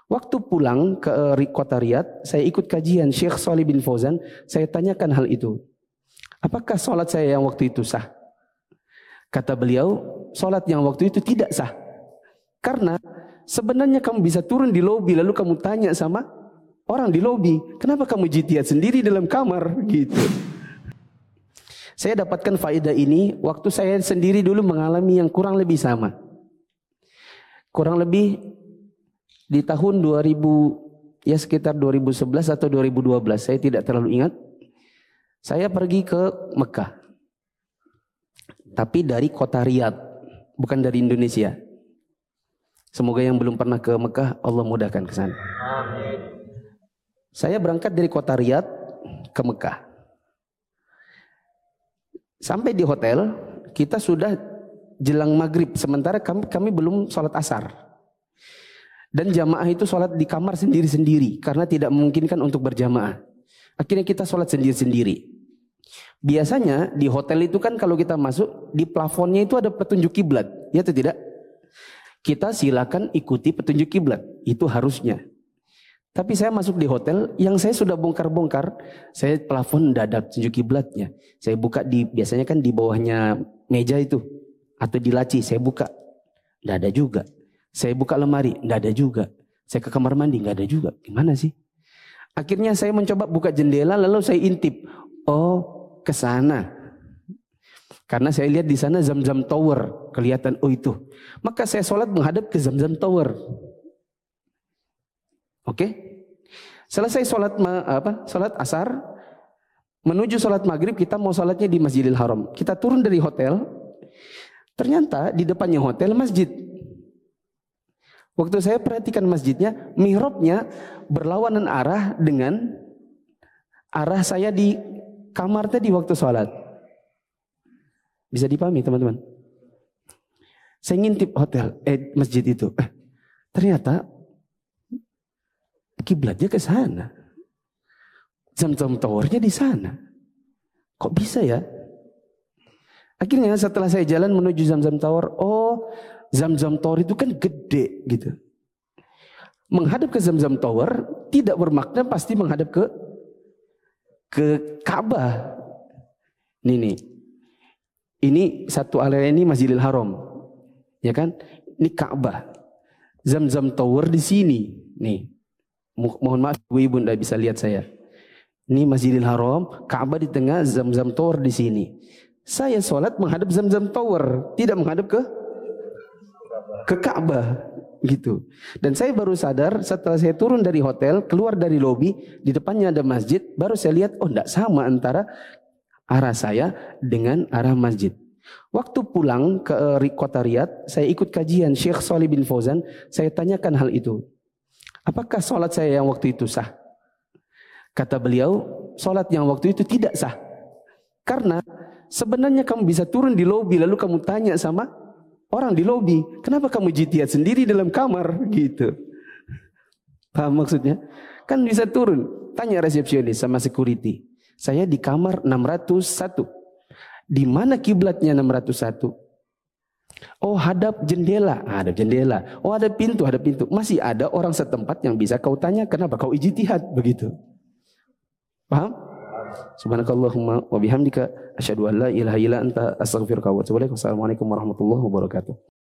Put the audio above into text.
Waktu pulang ke kota Riyadh, saya ikut kajian Syekh Shalih bin Fauzan. Saya tanyakan hal itu. Apakah sholat saya yang waktu itu sah? Kata beliau, sholat yang waktu itu tidak sah. Karena sebenarnya kamu bisa turun di lobi lalu kamu tanya sama orang di lobi, kenapa kamu jitihad sendiri dalam kamar gitu. Saya dapatkan faedah ini waktu saya sendiri dulu mengalami yang kurang lebih sama. Kurang lebih di tahun 2000, ya sekitar 2011 atau 2012, saya tidak terlalu ingat. Saya pergi ke Mekah. Tapi dari kota Riyadh, bukan dari Indonesia. Semoga yang belum pernah ke Mekah, Allah mudahkan ke sana. Amin. Saya berangkat dari kota Riyadh ke Mekah. Sampai di hotel, kita sudah jelang maghrib, sementara kami belum sholat asar. Dan jamaah itu sholat di kamar sendiri-sendiri, karena tidak memungkinkan untuk berjamaah. Akhirnya kita sholat sendiri-sendiri. Biasanya di hotel itu kan kalau kita masuk, di plafonnya itu ada petunjuk kiblat, ya atau tidak? Kita silakan ikuti petunjuk kiblat, itu harusnya. Tapi saya masuk di hotel, yang saya sudah bongkar-bongkar, saya plafon tidak ada petunjuk kiblatnya. Saya buka biasanya kan di bawahnya meja itu, atau di laci, saya buka, tidak ada juga. Saya buka lemari, tidak ada juga. Saya ke kamar mandi, tidak ada juga. Gimana sih? Akhirnya saya mencoba buka jendela, lalu saya intip, oh ke sana. Karena saya lihat di sana Zamzam Tower, kelihatan oh itu. Maka saya sholat menghadap ke Zamzam Tower. Oke? Selesai sholat asar, menuju sholat maghrib, kita mau sholatnya di Masjidil Haram. Kita turun dari hotel, ternyata di depannya hotel masjid. Waktu saya perhatikan masjidnya, mihrabnya berlawanan arah dengan arah saya di kamar tadi waktu sholat. Bisa dipahami teman-teman? Saya ngintip masjid itu. Ternyata kiblatnya ke sana. Zamzam Towernya di sana. Kok bisa ya? Akhirnya setelah saya jalan menuju Zamzam Tower, oh Zamzam Tower itu kan gede gitu. Menghadap ke Zamzam Tower tidak bermakna pasti menghadap ke Ka'bah. Ini satu area ini Masjidil Haram, ya kan? Ini Ka'bah. Zamzam Tower di sini. Nih, mohon maaf ibu tidak bisa lihat saya. Ini Masjidil Haram, Ka'bah di tengah, Zamzam Tower di sini. Saya sholat menghadap Zamzam Tower, tidak menghadap ke Ka'bah, gitu. Dan saya baru sadar setelah saya turun dari hotel, keluar dari lobi, di depannya ada masjid, baru saya lihat, oh tidak sama antara arah saya dengan arah masjid. Waktu pulang ke kota Riyadh, saya ikut kajian Syekh Shalih bin Fauzan. Saya tanyakan hal itu. Apakah sholat saya yang waktu itu sah? Kata beliau, sholat yang waktu itu tidak sah. Karena sebenarnya kamu bisa turun di lobi lalu kamu tanya sama orang di lobi, kenapa kamu jitihad sendiri dalam kamar gitu. Paham maksudnya? Kan bisa turun, tanya resepsionis sama security. Saya di kamar 601. Di mana kiblatnya 601? Oh, hadap jendela. Ada jendela. Oh, ada pintu, ada pintu. Masih ada orang setempat yang bisa kau tanya kenapa kau ijtihad begitu. Paham? Subhanakallahumma wa bihamdika asyhadu an la ilaha illa anta astaghfiruka wa atubu ilaik. Wassalamualaikum warahmatullahi wabarakatuh.